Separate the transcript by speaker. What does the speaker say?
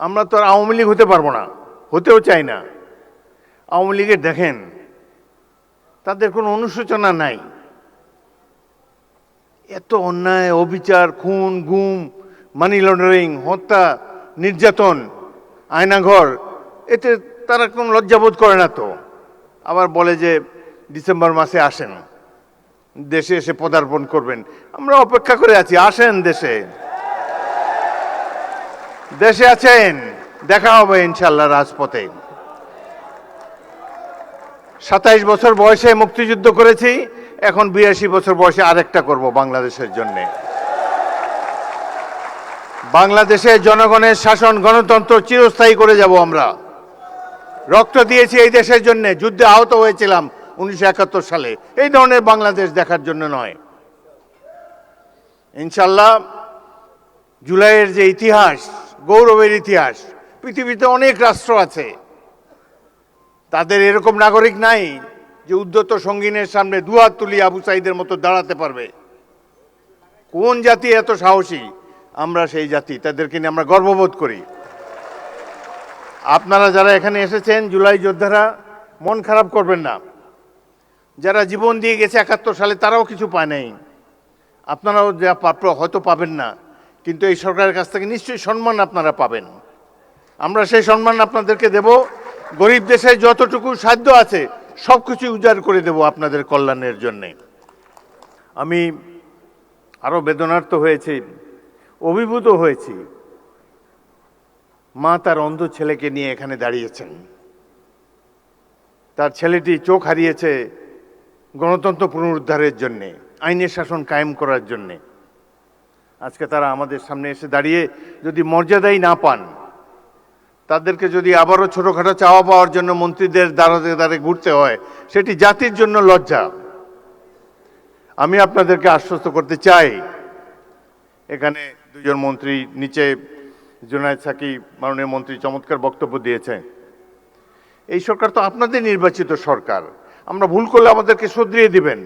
Speaker 1: আমরা তো আর আওয়ামী লীগ হতে পারবো না, হতেও চাই না। আওয়ামী লীগের দেখেন তাদের কোনো অনুশোচনা নাই, এত অন্যায়, অবিচার, খুন, গুম, মানি লন্ডারিং, হত্যা, নির্যাতন, আয়নাঘর, এতে তারা কোনো লজ্জাবোধ করে না তো। আবার বলে যে ডিসেম্বর মাসে আসেন, দেশে এসে পদার্পণ করবেন। আমরা অপেক্ষা করে আছি, আসেন দেশে। দেশে আছেন, দেখা হবে ইনশাল্লাহ রাজপথে। 27 বছর বয়সে মুক্তিযুদ্ধ করেছি, এখন 82 বছর বয়সে আরেকটা করব বাংলাদেশের জন্য। বাংলাদেশের জনগণের শাসন, গণতন্ত্র চিরস্থায়ী করে যাব আমরা। রক্ত দিয়েছি এই দেশের জন্য, যুদ্ধে আহত হয়েছিলাম 1971 সালে। এই ধরনের বাংলাদেশ দেখার জন্য নয়। ইনশাল্লাহ জুলাইয়ের যে ইতিহাস, গৌরবের ইতিহাস, পৃথিবীতে অনেক রাষ্ট্র আছে, তাদের এরকম নাগরিক নাই যে উদ্ধত সঙ্গীনের সামনে দুহাত তুলি আবু সাইদের মতো দাঁড়াতে পারবে। কোন জাতি এত সাহসী? আমরা সেই জাতি, তাদেরকে নিয়ে আমরা গর্ববোধ করি। আপনারা যারা এখানে এসেছেন, জুলাই যোদ্ধারা, মন খারাপ করবেন না। যারা জীবন দিয়ে গেছে 71 সালে, তারাও কিছু পায় নাই। আপনারাও যা প্রাপ্য হয়তো পাবেন না, কিন্তু এই সরকারের কাছ থেকে নিশ্চয়ই সম্মান আপনারা পাবেন। আমরা সেই সম্মান আপনাদেরকে দেব। গরিব দেশে যতটুকু সাধ্য আছে সব কিছু উজাড় করে দেব আপনাদের কল্যাণের জন্যে। আমি আরও বেদনার্ত হয়েছি, অভিভূত হয়েছি। মা তার অন্ধ ছেলেকে নিয়ে এখানে দাঁড়িয়েছেন। তার ছেলেটি চোখ হারিয়েছে গণতন্ত্র পুনরুদ্ধারের জন্যে, আইনের শাসন কায়েম করার জন্যে। আজকে তারা আমাদের সামনে এসে দাঁড়িয়ে যদি মর্যাদাই না পান, তাদেরকে যদি আবারও ছোটখাটো চাওয়া পাওয়ার জন্য মন্ত্রীদের দ্বারে দ্বারে ঘুরতে হয়, সেটি জাতির জন্য লজ্জা। আমি আপনাদেরকে আশ্বস্ত করতে চাই, এখানে দুজন মন্ত্রী, নিচে জুনায়েদ সাকি মাননীয় মন্ত্রী চমৎকার বক্তব্য দিয়েছে। এই সরকার তো আপনাদের নির্বাচিত সরকার, আমরা ভুল করলে আমাদেরকে শুধরিয়ে দিবেন।